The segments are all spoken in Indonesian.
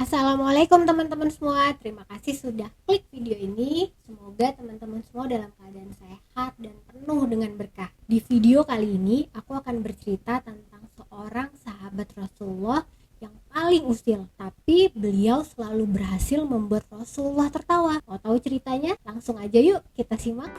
Assalamualaikum teman-teman semua. Terima kasih sudah klik video ini. Semoga teman-teman semua dalam keadaan sehat dan penuh dengan berkah. Di video kali ini aku akan bercerita tentang seorang sahabat Rasulullah yang paling usil, tapi beliau selalu berhasil membuat Rasulullah tertawa. Mau tahu ceritanya? Langsung aja yuk kita simak.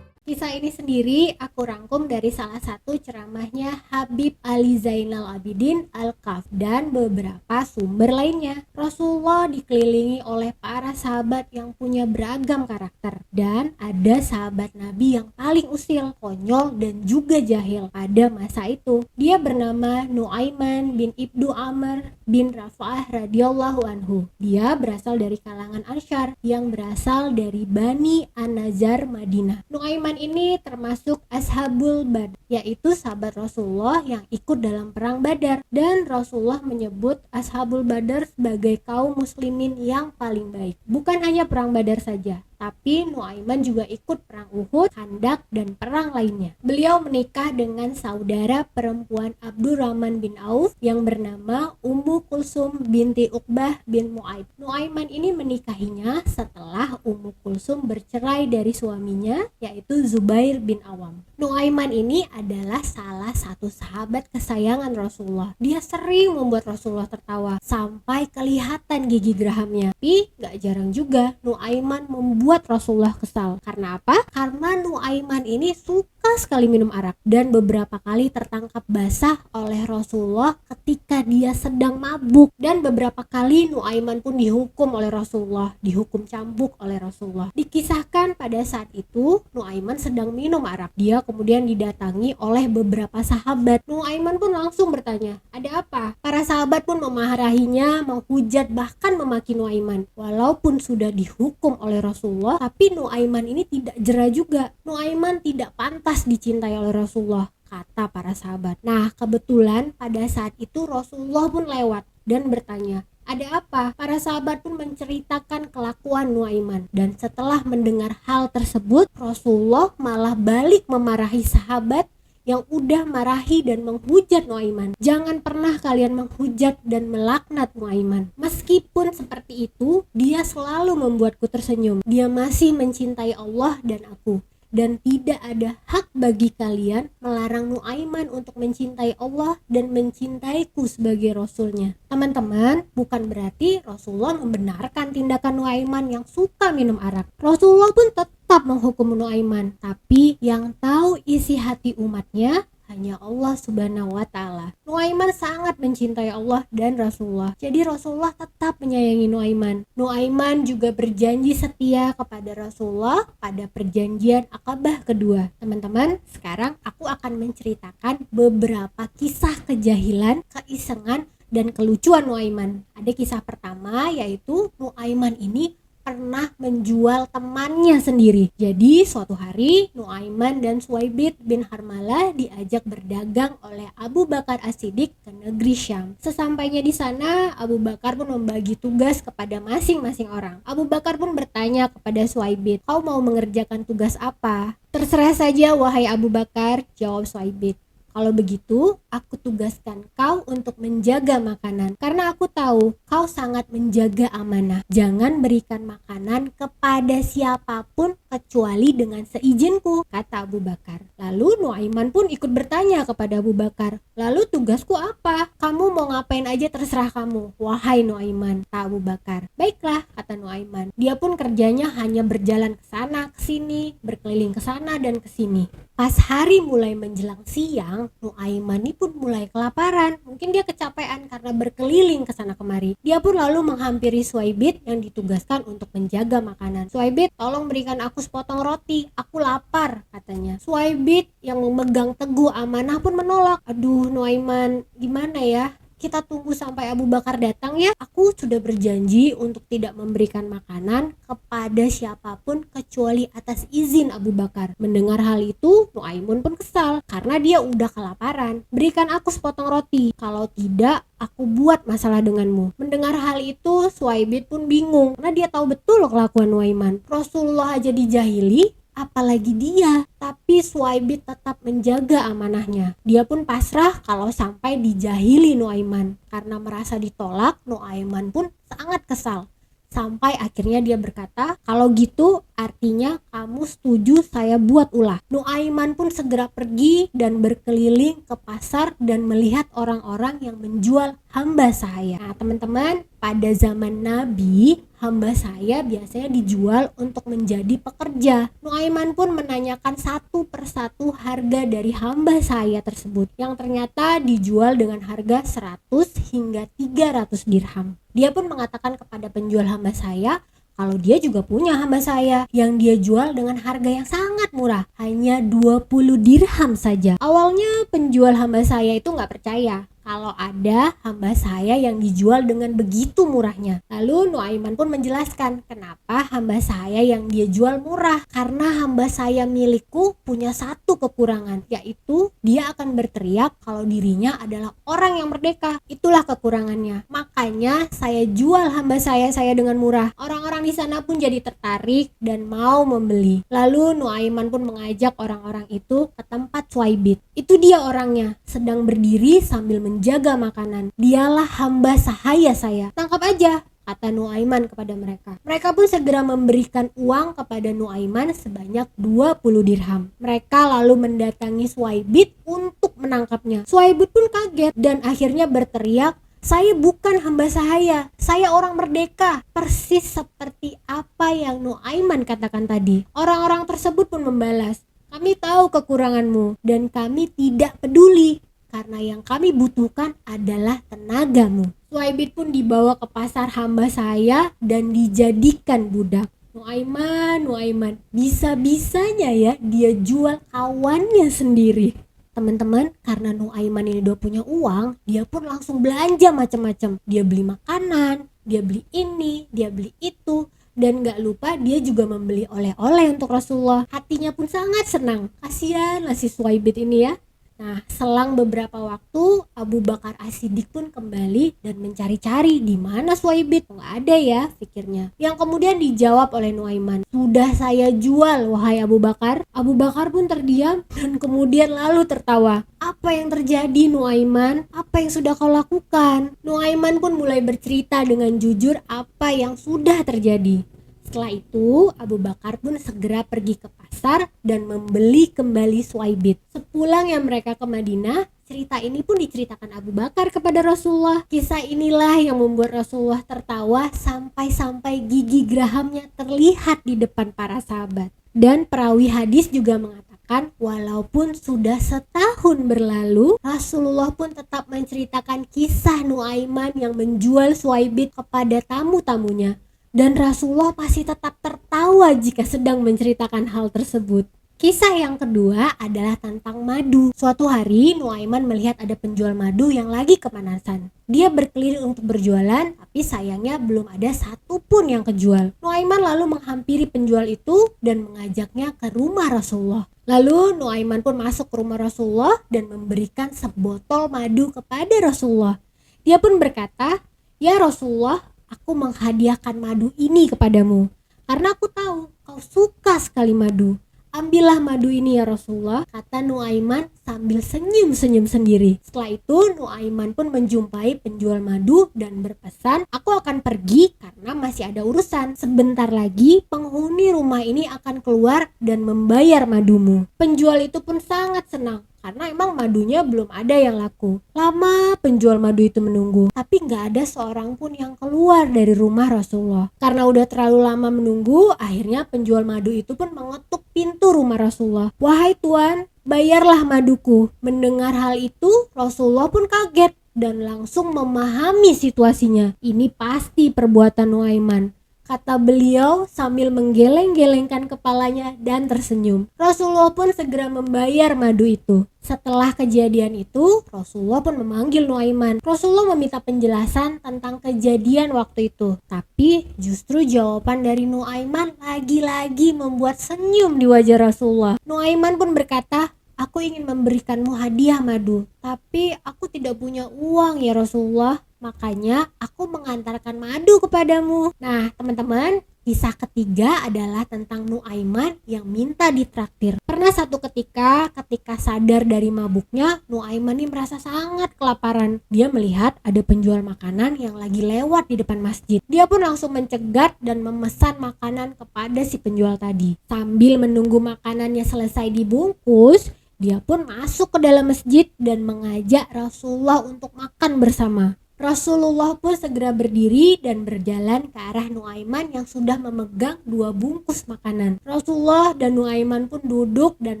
Kisah ini sendiri aku rangkum dari salah satu ceramahnya Habib Ali Zainal Abidin Al-Kaf dan beberapa sumber lainnya. Rasulullah dikelilingi oleh para sahabat yang punya beragam karakter, dan ada sahabat Nabi yang paling usil, konyol, dan juga jahil pada masa itu. Dia bernama Nuaiman bin Ibnu Amr bin Rafa'ah radhiyallahu anhu. Dia berasal dari kalangan Ansyar yang berasal dari Bani An-Nazar Madinah. Nuaiman ini termasuk Ashabul Badr, yaitu sahabat Rasulullah yang ikut dalam perang Badar, dan Rasulullah menyebut Ashabul Badr sebagai kaum muslimin yang paling baik. Bukan hanya perang Badar saja, tapi Nuaiman juga ikut perang Uhud, Khandak, dan perang lainnya. Beliau menikah dengan saudara perempuan Abdurrahman bin Auf yang bernama Ummu Kulsum binti Uqbah bin Mu'aid. Nuaiman ini menikahinya setelah Ummu Kulsum bercerai dari suaminya, yaitu Zubair bin Awam. Nuaiman ini adalah salah satu sahabat kesayangan Rasulullah. Dia sering membuat Rasulullah tertawa sampai kelihatan gigi gerahamnya. Tapi gak jarang juga Nuaiman membuat Rasulullah kesal. Karena apa? Karena Nuaiman ini suka sekali minum arak dan beberapa kali tertangkap basah oleh Rasulullah ketika dia sedang mabuk, dan beberapa kali Nuaiman pun dihukum oleh Rasulullah, dihukum cambuk oleh Rasulullah. Dikisahkan pada saat itu Nuaiman sedang minum arak. Dia kemudian didatangi oleh beberapa sahabat. Nuaiman pun langsung bertanya, "Ada apa?" Para sahabat pun memarahinya, menghujat, bahkan memaki Nuaiman. Walaupun sudah dihukum oleh Rasulullah, tapi Nuaiman ini tidak jera juga. Nuaiman tidak pantas dicintai oleh Rasulullah, kata para sahabat. Nah, kebetulan pada saat itu Rasulullah pun lewat dan bertanya, "Ada apa?" Para sahabat pun menceritakan kelakuan Nuaiman, dan setelah mendengar hal tersebut, Rasulullah malah balik memarahi sahabat yang udah marahi dan menghujat Nuaiman. "Jangan pernah kalian menghujat dan melaknat Nuaiman. Meskipun seperti itu, dia selalu membuatku tersenyum. Dia masih mencintai Allah dan aku. Dan tidak ada hak bagi kalian melarang Nuaiman untuk mencintai Allah dan mencintaiku sebagai Rasulnya." Teman-teman, bukan berarti Rasulullah membenarkan tindakan Nuaiman yang suka minum arak. Rasulullah pun tetap menghukum Nuaiman, tapi yang tahu isi hati umatnya hanya Allah Subhanahu wa Ta'ala. Nuaiman sangat mencintai Allah dan Rasulullah, jadi Rasulullah tetap menyayangi Nuaiman. Nuaiman juga berjanji setia kepada Rasulullah pada perjanjian Aqabah kedua. Teman-teman, sekarang aku akan menceritakan beberapa kisah kejahilan, keisengan, dan kelucuan Nuaiman. Ada kisah pertama, yaitu Nuaiman ini pernah menjual temannya sendiri. Jadi suatu hari Nuaiman dan Suwaibit bin Harmalah diajak berdagang oleh Abu Bakar As-Siddiq ke negeri Syam. Sesampainya di sana, Abu Bakar pun membagi tugas kepada masing-masing orang. Abu Bakar pun bertanya kepada Suwaibit, "Kau mau mengerjakan tugas apa?" "Terserah saja wahai Abu Bakar," jawab Suwaibit. "Kalau begitu, aku tugaskan kau untuk menjaga makanan, karena aku tahu kau sangat menjaga amanah. Jangan berikan makanan kepada siapapun kecuali dengan seizinku," kata Abu Bakar. Lalu Nuaiman pun ikut bertanya kepada Abu Bakar, "Lalu tugasku apa?" "Kamu mau ngapain aja terserah kamu, wahai Nuaiman," kata Abu Bakar. "Baiklah," kata Nuaiman. Dia pun kerjanya hanya berjalan ke sana ke sini, berkeliling ke sana dan ke sini. Pas hari mulai menjelang siang, Nuaiman ini pun mulai kelaparan. Mungkin dia kecapean karena berkeliling ke sana kemari. Dia pun lalu menghampiri Suwaibit yang ditugaskan untuk menjaga makanan. "Suwaibit, tolong berikan aku sepotong roti, aku lapar," katanya. Suwaibit yang memegang teguh amanah pun menolak. "Aduh Nuaiman, gimana ya? Kita tunggu sampai Abu Bakar datang ya. Aku sudah berjanji untuk tidak memberikan makanan kepada siapapun kecuali atas izin Abu Bakar." Mendengar hal itu, Nuaiman pun kesal karena dia udah kelaparan. "Berikan aku sepotong roti, kalau tidak aku buat masalah denganmu." Mendengar hal itu, Suwaibit pun bingung karena dia tahu betul kelakuan Nuaiman. Rasulullah aja dijahili, apalagi dia. Tapi Suwaibid tetap menjaga amanahnya. Dia pun pasrah kalau sampai dijahili Nuaiman. Karena merasa ditolak, Nuaiman pun sangat kesal. Sampai akhirnya dia berkata, kalau gitu artinya kamu setuju saya buat ulah. Nuaiman pun segera pergi dan berkeliling ke pasar dan melihat orang-orang yang menjual hamba sahaya. Nah teman-teman, pada zaman Nabi, hamba sahaya biasanya dijual untuk menjadi pekerja. Nuaiman pun menanyakan satu persatu harga dari hamba sahaya tersebut, yang ternyata dijual dengan harga 100 hingga 300 dirham. Dia pun mengatakan kepada penjual hamba sahaya kalau dia juga punya hamba sahaya yang dia jual dengan harga yang sangat murah, hanya 20 dirham saja. Awalnya penjual hamba sahaya itu nggak percaya kalau ada hamba sahaya yang dijual dengan begitu murahnya. Lalu Nuaiman pun menjelaskan kenapa hamba sahaya yang dia jual murah. Karena hamba sahaya milikku punya satu kekurangan, yaitu dia akan berteriak kalau dirinya adalah orang yang merdeka. Itulah kekurangannya. Makanya saya jual hamba saya dengan murah. Orang-orang di sana pun jadi tertarik dan mau membeli. Lalu Nuaiman pun mengajak orang-orang itu ke tempat Suwaibid. Itu dia orangnya, sedang berdiri sambil menjaga makanan. Dialah hamba sahaya saya. Tangkap aja, kata Nuaiman kepada mereka. Mereka pun segera memberikan uang kepada Nuaiman sebanyak 20 dirham. Mereka lalu mendatangi Suwaibid untuk menangkapnya. Suwaibid pun kaget dan akhirnya berteriak, saya bukan hamba sahaya, saya orang merdeka. Persis seperti apa yang Nuaiman katakan tadi. Orang-orang tersebut pun membalas, kami tahu kekuranganmu dan kami tidak peduli, karena yang kami butuhkan adalah tenagamu. Suwaibid pun dibawa ke pasar hamba sahaya dan dijadikan budak. Nuaiman, bisa-bisanya ya dia jual kawannya sendiri. Teman-teman, karena Nuaiman ini udah punya uang, dia pun langsung belanja macam-macam. Dia beli makanan, dia beli ini, dia beli itu. Dan gak lupa dia juga membeli oleh-oleh untuk Rasulullah. Hatinya pun sangat senang. Kasihan si Suwaibid ini ya. Nah, selang beberapa waktu Abu Bakar As-Siddiq pun kembali dan mencari-cari di mana Suwaibid. Nggak ada ya, pikirnya. Yang kemudian dijawab oleh Nuaiman, sudah saya jual wahai Abu Bakar. Abu Bakar pun terdiam dan kemudian lalu tertawa. Apa yang terjadi Nuaiman? Apa yang sudah kau lakukan? Nuaiman pun mulai bercerita dengan jujur apa yang sudah terjadi. Setelah itu Abu Bakar pun segera pergi ke pasar dan membeli kembali Suwaibid. Sepulangnya mereka ke Madinah, cerita ini pun diceritakan Abu Bakar kepada Rasulullah. Kisah inilah yang membuat Rasulullah tertawa sampai-sampai gigi gerahamnya terlihat di depan para sahabat. Dan perawi hadis juga mengatakan walaupun sudah setahun berlalu, Rasulullah pun tetap menceritakan kisah Nuaiman yang menjual Suwaibid kepada tamu-tamunya. Dan Rasulullah masih tetap tertawa jika sedang menceritakan hal tersebut. Kisah yang kedua adalah tentang madu. Suatu hari Nuaiman melihat ada penjual madu yang lagi kepanasan. Dia berkeliling untuk berjualan, tapi sayangnya belum ada satupun yang kejual. Nuaiman lalu menghampiri penjual itu dan mengajaknya ke rumah Rasulullah. Lalu Nuaiman pun masuk ke rumah Rasulullah dan memberikan sebotol madu kepada Rasulullah. Dia pun berkata, ya Rasulullah, aku menghadiahkan madu ini kepadamu karena aku tahu kau suka sekali madu. Ambillah madu ini ya Rasulullah, kata Nuaiman sambil senyum-senyum sendiri. Setelah itu Nuaiman pun menjumpai penjual madu dan berpesan, aku akan pergi karena masih ada urusan. Sebentar lagi penghuni rumah ini akan keluar dan membayar madumu. Penjual itu pun sangat senang karena emang madunya belum ada yang laku. Lama penjual madu itu menunggu, tapi gak ada seorang pun yang keluar dari rumah Rasulullah. Karena udah terlalu lama menunggu, akhirnya penjual madu itu pun mengetuk pintu rumah Rasulullah. Wahai tuan, bayarlah maduku. Mendengar hal itu, Rasulullah pun kaget dan langsung memahami situasinya. Ini pasti perbuatan Nuaiman, kata beliau sambil menggeleng-gelengkan kepalanya dan tersenyum. Rasulullah pun segera membayar madu itu. Setelah kejadian itu, Rasulullah pun memanggil Nuaiman. Rasulullah meminta penjelasan tentang kejadian waktu itu. Tapi justru jawaban dari Nuaiman lagi-lagi membuat senyum di wajah Rasulullah. Nuaiman pun berkata, aku ingin memberikanmu hadiah madu, tapi aku tidak punya uang ya Rasulullah. Makanya aku mengantarkan madu kepadamu. Nah teman-teman, Kisah ketiga adalah tentang Nuaiman yang minta ditraktir. Pernah satu ketika sadar dari mabuknya, Nuaiman ini merasa sangat kelaparan. Dia melihat ada penjual makanan yang lagi lewat di depan masjid. Dia pun langsung mencegat dan memesan makanan kepada si penjual tadi. Sambil menunggu makanannya selesai dibungkus, dia pun masuk ke dalam masjid dan mengajak Rasulullah untuk makan bersama. Rasulullah pun segera berdiri dan berjalan ke arah Nuaiman yang sudah memegang 2 bungkus makanan. Rasulullah dan Nuaiman pun duduk dan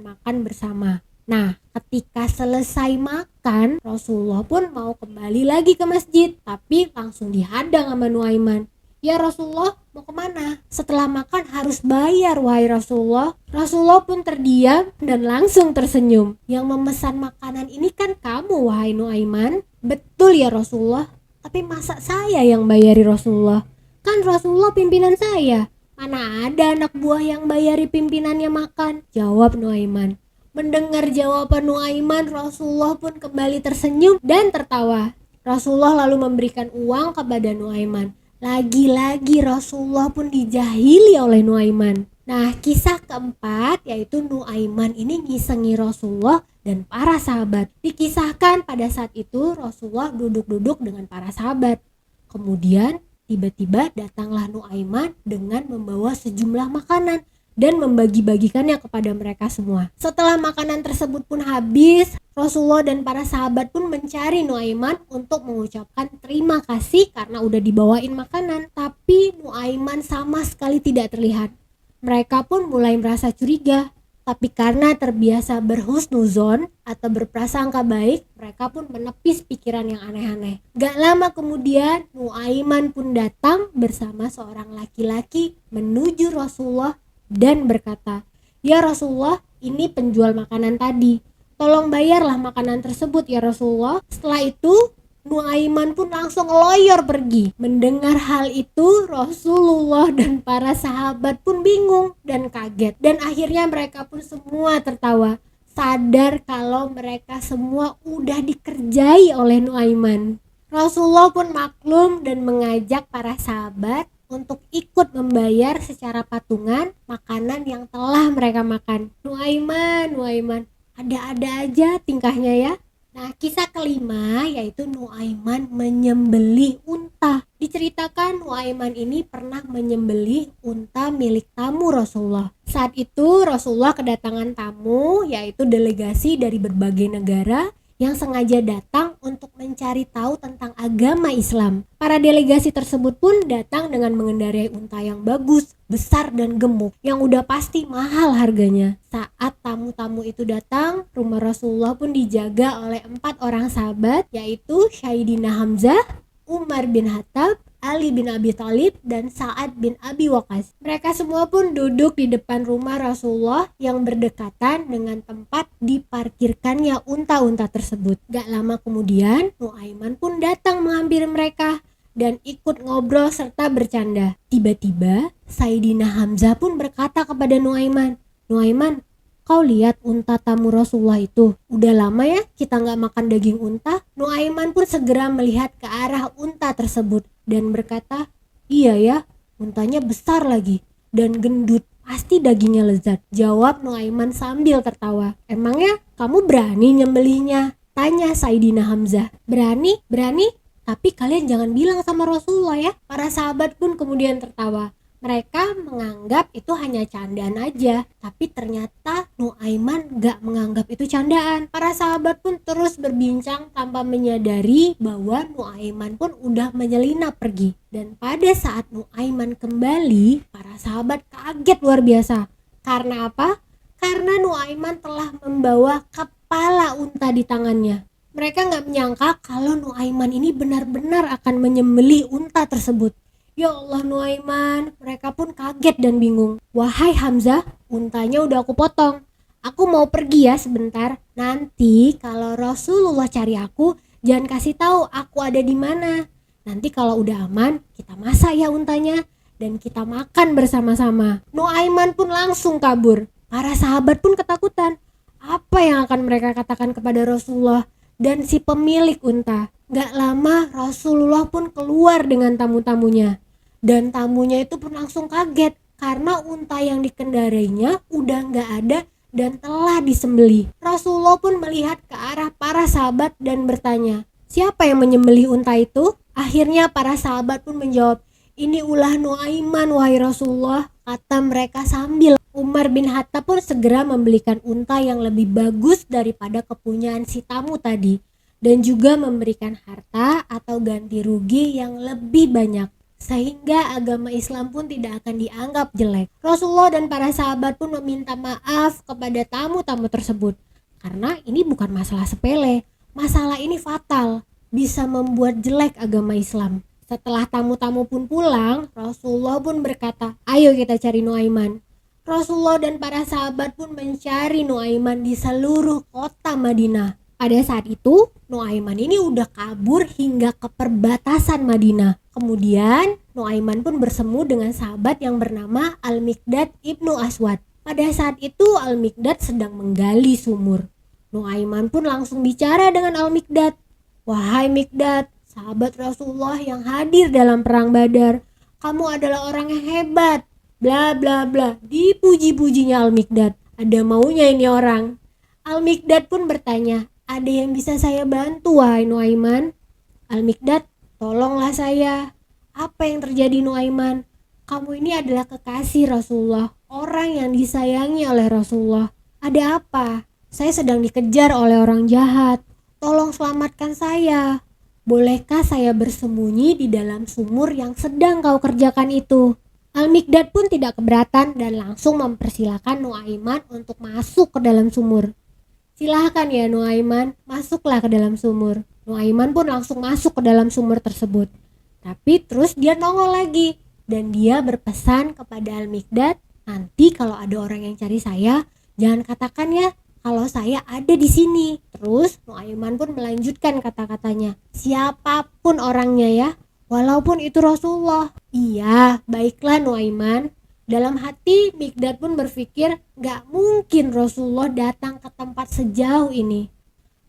makan bersama. Nah, ketika selesai makan, Rasulullah pun mau kembali lagi ke masjid, tapi langsung dihadang sama Nuaiman. Ya Rasulullah, mau kemana? Setelah makan harus bayar, wahai Rasulullah. Rasulullah pun terdiam dan langsung tersenyum. Yang memesan makanan ini kan kamu, wahai Nuaiman. Betul ya Rasulullah, tapi masa saya yang bayari Rasulullah? Kan Rasulullah pimpinan saya. Mana ada anak buah yang bayari pimpinannya makan? Jawab Nuaiman. Mendengar jawaban Nuaiman, Rasulullah pun kembali tersenyum dan tertawa. Rasulullah lalu memberikan uang kepada Nuaiman. Lagi-lagi Rasulullah pun dijahili oleh Nuaiman. Nah, kisah keempat yaitu Nuaiman ini ngisengi Rasulullah dan para sahabat. Dikisahkan pada saat itu Rasulullah duduk-duduk dengan para sahabat. Kemudian tiba-tiba datanglah Nuaiman dengan membawa sejumlah makanan dan membagi-bagikannya kepada mereka semua. Setelah makanan tersebut pun habis, Rasulullah dan para sahabat pun mencari Nuaiman untuk mengucapkan terima kasih karena udah dibawain makanan. Tapi Nuaiman sama sekali tidak terlihat. Mereka pun mulai merasa curiga, tapi karena terbiasa berhusnuzon atau berprasangka baik, mereka pun menepis pikiran yang aneh-aneh. Gak lama kemudian, Nuaiman pun datang bersama seorang laki-laki menuju Rasulullah dan berkata, "Ya Rasulullah, ini penjual makanan tadi. Tolong bayarlah makanan tersebut ya Rasulullah." Setelah itu, Nuaiman pun langsung ngeloyor pergi. Mendengar hal itu, Rasulullah dan para sahabat pun bingung dan kaget. Dan akhirnya mereka pun semua tertawa, sadar kalau mereka semua udah dikerjai oleh Nuaiman. Rasulullah pun maklum dan mengajak para sahabat untuk ikut membayar secara patungan makanan yang telah mereka makan. Nuaiman, ada-ada aja tingkahnya ya. Nah, kisah kelima yaitu Nuaiman menyembelih unta. Diceritakan Nuaiman ini pernah menyembelih unta milik tamu Rasulullah. Saat itu Rasulullah kedatangan tamu yaitu delegasi dari berbagai negara yang sengaja datang untuk mencari tahu tentang agama Islam. Para delegasi tersebut pun datang dengan mengendarai unta yang bagus, besar dan gemuk, yang udah pasti mahal harganya. Saat tamu-tamu itu datang, rumah Rasulullah pun dijaga oleh 4 orang sahabat, yaitu Sayyidina Hamzah, Umar bin Khattab, Ali bin Abi Thalib, dan Sa'ad bin Abi Waqqas. Mereka semua pun duduk di depan rumah Rasulullah yang berdekatan dengan tempat diparkirkannya unta-unta tersebut. Gak lama kemudian, Nuaiman pun datang menghampiri mereka dan ikut ngobrol serta bercanda. Tiba-tiba, Sayyidina Hamzah pun berkata kepada Nuaiman, "Nuaiman, kau lihat unta tamu Rasulullah itu? Udah lama ya kita gak makan daging unta." Nuaiman pun segera melihat ke arah unta tersebut dan berkata, "Iya ya, untanya besar lagi dan gendut, pasti dagingnya lezat." Jawab Nuaiman sambil tertawa. "Emangnya kamu berani nyembelihnya?" tanya Sayyidina Hamzah. Berani? Tapi kalian jangan bilang sama Rasulullah ya." Para sahabat pun kemudian tertawa. Mereka menganggap itu hanya candaan aja, tapi ternyata Nuaiman gak menganggap itu candaan. Para sahabat pun terus berbincang tanpa menyadari bahwa Nuaiman pun udah menyelinap pergi. Dan pada saat Nuaiman kembali, para sahabat kaget luar biasa. Karena apa? Karena Nuaiman telah membawa kepala unta di tangannya. Mereka gak menyangka kalau Nuaiman ini benar-benar akan menyembelih unta tersebut. Ya Allah Nuaiman, mereka pun kaget dan bingung. "Wahai Hamzah, untanya udah aku potong. Aku mau pergi ya sebentar. Nanti kalau Rasulullah cari aku, jangan kasih tahu aku ada di mana. Nanti kalau udah aman, kita masak ya untanya dan kita makan bersama-sama." Nuaiman pun langsung kabur. Para sahabat pun ketakutan. Apa yang akan mereka katakan kepada Rasulullah dan si pemilik unta? Gak lama Rasulullah pun keluar dengan tamu-tamunya. Dan tamunya itu pun langsung kaget karena unta yang dikendarainya udah nggak ada dan telah disembelih. Rasulullah pun melihat ke arah para sahabat dan bertanya, siapa yang menyembelih unta itu? Akhirnya para sahabat pun menjawab, ini ulah Nuaiman wahai Rasulullah, kata mereka sambil Umar bin Khattab pun segera membelikan unta yang lebih bagus daripada kepunyaan si tamu tadi dan juga memberikan harta atau ganti rugi yang lebih banyak sehingga agama Islam pun tidak akan dianggap jelek. Rasulullah dan para sahabat pun meminta maaf kepada tamu-tamu tersebut karena ini bukan masalah sepele, masalah ini fatal, bisa membuat jelek agama Islam. Setelah tamu-tamu pun pulang, Rasulullah pun berkata, ayo kita cari Nuaiman. Rasulullah dan para sahabat pun mencari Nuaiman di seluruh kota Madinah. Pada saat itu, Nuaiman ini udah kabur hingga ke perbatasan Madinah. Kemudian, Nuaiman pun bersemu dengan sahabat yang bernama Al-Miqdad ibnu Aswad. Pada saat itu, Al-Miqdad sedang menggali sumur. Nuaiman pun langsung bicara dengan Al-Miqdad. Wahai Miqdad, sahabat Rasulullah yang hadir dalam perang Badar, kamu adalah orang yang hebat. Bla bla bla, dipuji-pujinya Al-Miqdad. Ada maunya ini orang. Al-Miqdad pun bertanya, ada yang bisa saya bantu wahai Nuaiman? Al-Miqdad, tolonglah saya. Apa yang terjadi Nuaiman? Kamu ini adalah kekasih Rasulullah, orang yang disayangi oleh Rasulullah. Ada apa? Saya sedang dikejar oleh orang jahat. Tolong selamatkan saya. Bolehkah saya bersembunyi di dalam sumur yang sedang kau kerjakan itu? Al-Miqdad pun tidak keberatan dan langsung mempersilahkan Nuaiman untuk masuk ke dalam sumur. Silahkan ya Nuaiman, masuklah ke dalam sumur. Nuaiman pun langsung masuk ke dalam sumur tersebut. Tapi terus dia nongol lagi dan dia berpesan kepada Al-Miqdad, nanti kalau ada orang yang cari saya, jangan katakan ya kalau saya ada di sini. Terus Nuaiman pun melanjutkan kata-katanya, siapapun orangnya ya, walaupun itu Rasulullah. Iya, baiklah Nuaiman. Dalam hati Miqdad pun berpikir gak mungkin Rasulullah datang ke tempat sejauh ini.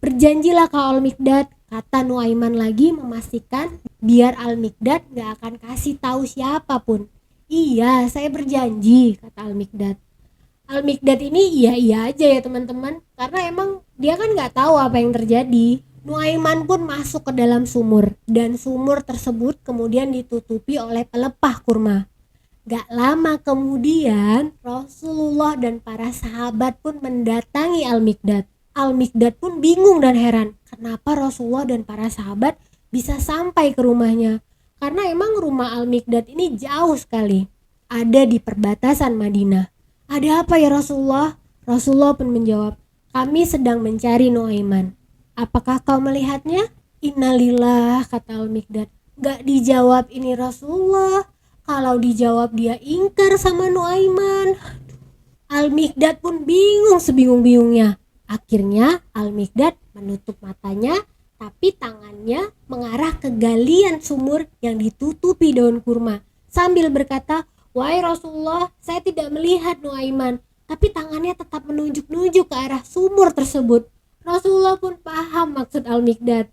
Berjanjilah kau Al-Miqdad, kata Nuaiman lagi memastikan biar Al-Miqdad gak akan kasih tahu siapapun. Iya, saya berjanji, kata Al-Miqdad. Al-Miqdad ini iya aja ya teman-teman, karena emang dia kan gak tahu apa yang terjadi. Nuaiman pun masuk ke dalam sumur dan sumur tersebut kemudian ditutupi oleh pelepah kurma. Gak lama kemudian Rasulullah dan para sahabat pun mendatangi Al-Miqdad. Al-Miqdad pun bingung dan heran kenapa Rasulullah dan para sahabat bisa sampai ke rumahnya, karena emang rumah Al-Miqdad ini jauh sekali, ada di perbatasan Madinah. Ada apa ya Rasulullah? Rasulullah pun menjawab, kami sedang mencari Nuaiman. Apakah kau melihatnya? Innalillah, kata Al-Miqdad. Gak dijawab ini Rasulullah. Kalau dijawab dia ingkar sama Nuaiman. Al-Miqdad pun bingung sebingung-bingungnya. Akhirnya Al-Miqdad menutup matanya, tapi tangannya mengarah ke galian sumur yang ditutupi daun kurma sambil berkata, wahai Rasulullah, saya tidak melihat Nuaiman, tapi tangannya tetap menunjuk-nunjuk ke arah sumur tersebut. Rasulullah pun paham maksud Al-Miqdad.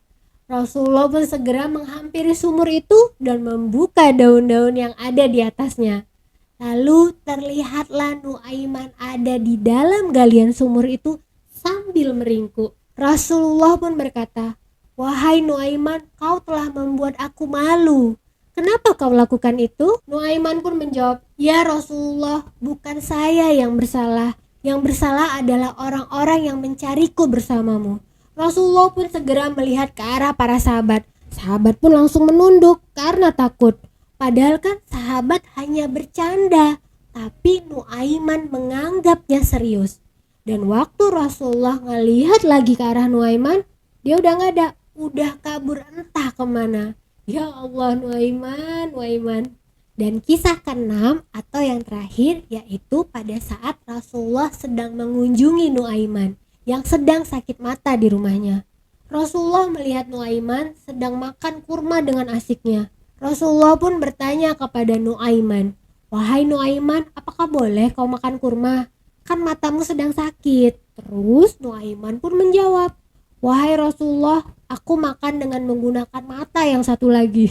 Rasulullah pun segera menghampiri sumur itu dan membuka daun-daun yang ada di atasnya. Lalu terlihatlah Nuaiman ada di dalam galian sumur itu sambil meringkuk. Rasulullah pun berkata, wahai Nuaiman, kau telah membuat aku malu. Kenapa kau lakukan itu? Nuaiman pun menjawab, ya Rasulullah, bukan saya yang bersalah. Yang bersalah adalah orang-orang yang mencariku bersamamu. Rasulullah pun segera melihat ke arah para sahabat. Sahabat pun langsung menunduk karena takut. Padahal kan sahabat hanya bercanda, tapi Nuaiman menganggapnya serius. Dan waktu Rasulullah ngelihat lagi ke arah Nuaiman, dia udah gak ada, udah kabur entah kemana. Ya Allah Nuaiman. Dan kisah ke-6 atau yang terakhir yaitu pada saat Rasulullah sedang mengunjungi Nuaiman yang sedang sakit mata di rumahnya. Rasulullah melihat Nuaiman sedang makan kurma dengan asiknya. Rasulullah pun bertanya kepada Nuaiman, wahai Nuaiman, apakah boleh kau makan kurma? Kan matamu sedang sakit. Terus Nuaiman pun menjawab, wahai Rasulullah, aku makan dengan menggunakan mata yang satu lagi.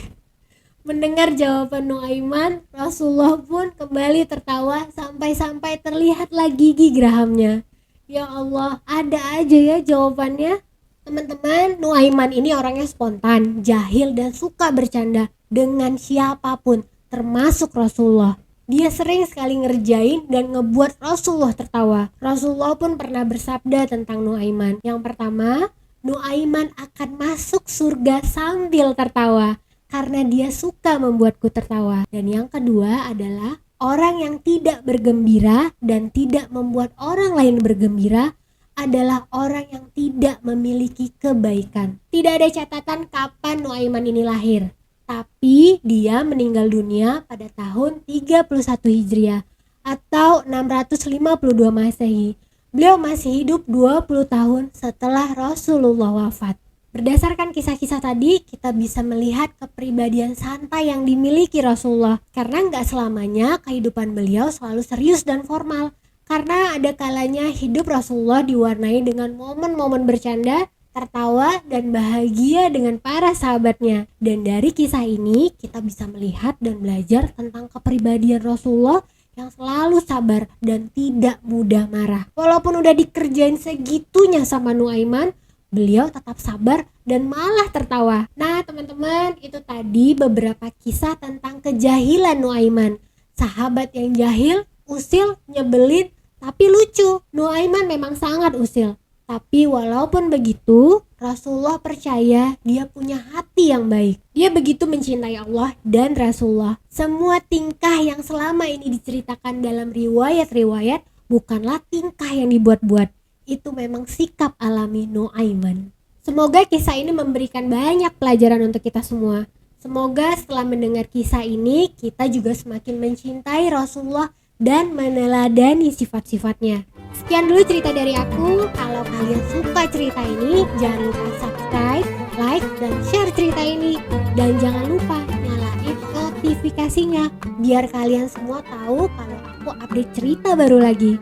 Mendengar jawaban Nuaiman, Rasulullah pun kembali tertawa sampai-sampai terlihat lagi gigi gerahamnya. Ya Allah, ada aja ya jawabannya. Teman-teman, Nuaiman ini orangnya spontan, jahil dan suka bercanda dengan siapapun, termasuk Rasulullah. Dia sering sekali ngerjain dan ngebuat Rasulullah tertawa. Rasulullah pun pernah bersabda tentang Nuaiman. Yang pertama, Nuaiman akan masuk surga sambil tertawa karena dia suka membuatku tertawa. Dan yang kedua adalah orang yang tidak bergembira dan tidak membuat orang lain bergembira adalah orang yang tidak memiliki kebaikan. Tidak ada catatan kapan Nuaiman ini lahir, tapi dia meninggal dunia pada tahun 31 Hijriah atau 652 Masehi. Beliau masih hidup 20 tahun setelah Rasulullah wafat. Berdasarkan kisah-kisah tadi, kita bisa melihat kepribadian santai yang dimiliki Rasulullah. Karena nggak selamanya kehidupan beliau selalu serius dan formal. Karena ada kalanya hidup Rasulullah diwarnai dengan momen-momen bercanda, tertawa, dan bahagia dengan para sahabatnya. Dan dari kisah ini kita bisa melihat dan belajar tentang kepribadian Rasulullah yang selalu sabar dan tidak mudah marah. Walaupun udah dikerjain segitunya sama Nuaiman, beliau tetap sabar dan malah tertawa. Nah teman-teman, itu tadi beberapa kisah tentang kejahilan Nuaiman. Sahabat yang jahil, usil, nyebelin, tapi lucu. Nuaiman memang sangat usil. Tapi walaupun begitu, Rasulullah percaya dia punya hati yang baik. Dia begitu mencintai Allah dan Rasulullah. Semua tingkah yang selama ini diceritakan dalam riwayat-riwayat bukanlah tingkah yang dibuat-buat. Itu memang sikap alami Nuaiman. Semoga kisah ini memberikan banyak pelajaran untuk kita semua. Semoga setelah mendengar kisah ini, kita juga semakin mencintai Rasulullah dan meneladani sifat-sifatnya. Sekian dulu cerita dari aku. Kalau kalian suka cerita ini, jangan lupa subscribe, like, dan share cerita ini. Dan jangan lupa nyalain notifikasinya biar kalian semua tahu kalau aku update cerita baru lagi.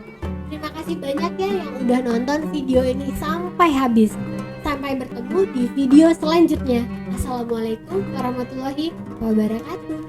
Terima kasih banyak ya yang udah nonton video ini sampai habis. Sampai bertemu di video selanjutnya. Assalamualaikum warahmatullahi wabarakatuh.